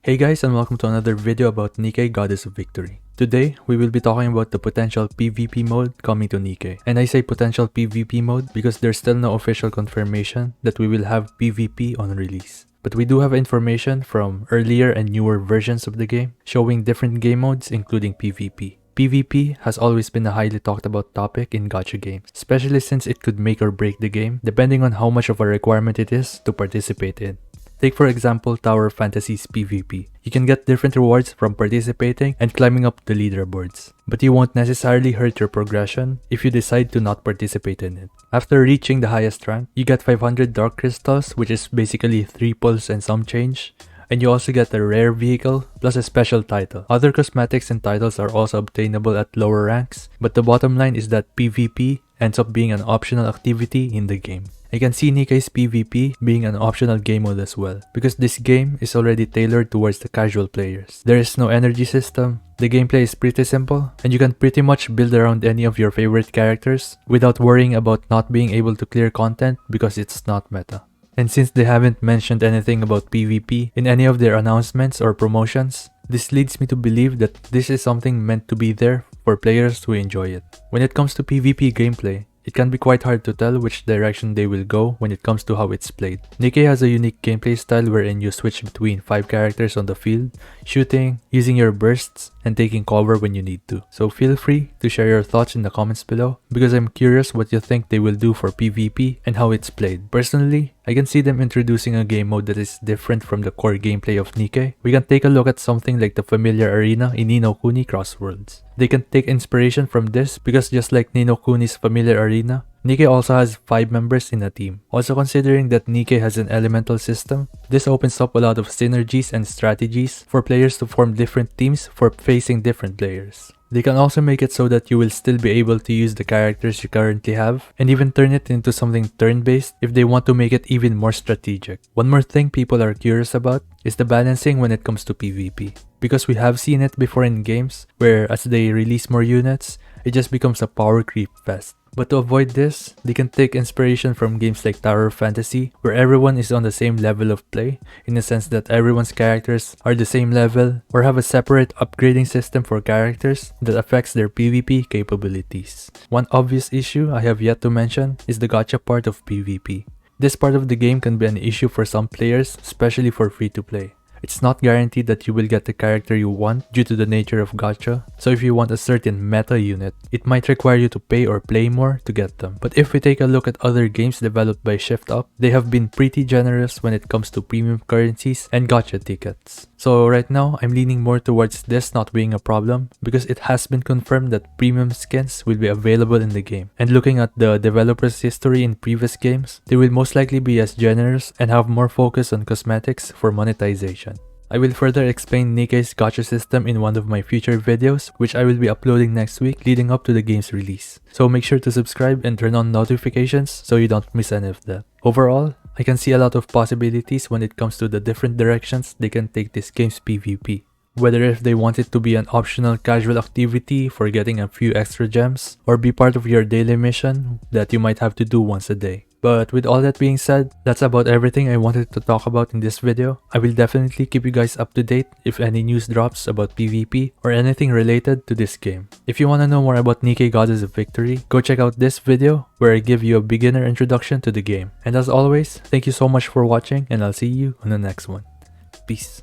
Hey guys, and welcome to another video about Nikke Goddess of Victory. Today, we will be talking about the potential PvP mode coming to Nikke. And I say potential PvP mode because there's still no official confirmation that we will have PvP on release. But we do have information from earlier and newer versions of the game showing different game modes including PvP. PvP has always been a highly talked about topic in gacha games, especially since it could make or break the game depending on how much of a requirement it is to participate in. Take for example Tower Fantasy's PvP. You can get different rewards from participating and climbing up the leaderboards, but you won't necessarily hurt your progression if you decide to not participate in it. After reaching the highest rank, you get 500 Dark Crystals, which is basically 3 pulls and some change, and you also get a rare vehicle plus a special title. Other cosmetics and titles are also obtainable at lower ranks, but the bottom line is that PvP ends up being an optional activity in the game. I can see Nikke's PvP being an optional game mode as well, because this game is already tailored towards the casual players. There is no energy system, the gameplay is pretty simple, and you can pretty much build around any of your favorite characters without worrying about not being able to clear content because it's not meta. And since they haven't mentioned anything about PvP in any of their announcements or promotions, this leads me to believe that this is something meant to be there for players who enjoy it. When it comes to PvP gameplay, it can be quite hard to tell which direction they will go when it comes to how it's played. Nikke has a unique gameplay style wherein you switch between 5 characters on the field, shooting, using your bursts, and taking cover when you need to. So feel free to share your thoughts in the comments below because I'm curious what you think they will do for PvP and how it's played. Personally, I can see them introducing a game mode that is different from the core gameplay of Nikke. We can take a look at something like the familiar arena in Ni no Kuni Cross Worlds. They can take inspiration from this because just like Ni no Kuni's familiar arena, Nikke also has 5 members in a team. Also considering that Nikke has an elemental system, this opens up a lot of synergies and strategies for players to form different teams for facing different players. They can also make it so that you will still be able to use the characters you currently have and even turn it into something turn-based if they want to make it even more strategic. One more thing people are curious about is the balancing when it comes to PvP. Because we have seen it before in games where as they release more units, it just becomes a power creep fest. But to avoid this, they can take inspiration from games like Tower Fantasy, where everyone is on the same level of play, in the sense that everyone's characters are the same level, or have a separate upgrading system for characters that affects their PvP capabilities. One obvious issue I have yet to mention is the gacha part of PvP. This part of the game can be an issue for some players, especially for free-to-play. It's not guaranteed that you will get the character you want due to the nature of gacha, so if you want a certain meta unit, it might require you to pay or play more to get them. But if we take a look at other games developed by Shift Up, they have been pretty generous when it comes to premium currencies and gacha tickets. So right now, I'm leaning more towards this not being a problem because it has been confirmed that premium skins will be available in the game. And looking at the developer's history in previous games, they will most likely be as generous and have more focus on cosmetics for monetization. I will further explain Nikke's gacha system in one of my future videos, which I will be uploading next week leading up to the game's release. So make sure to subscribe and turn on notifications so you don't miss any of that. Overall, I can see a lot of possibilities when it comes to the different directions they can take this game's PvP. Whether if they want it to be an optional casual activity for getting a few extra gems, or be part of your daily mission that you might have to do once a day. But with all that being said, that's about everything I wanted to talk about in this video. I will definitely keep you guys up to date if any news drops about PvP or anything related to this game. If you want to know more about Nikke Goddess of Victory, go check out this video where I give you a beginner introduction to the game. And as always, thank you so much for watching and I'll see you on the next one. Peace.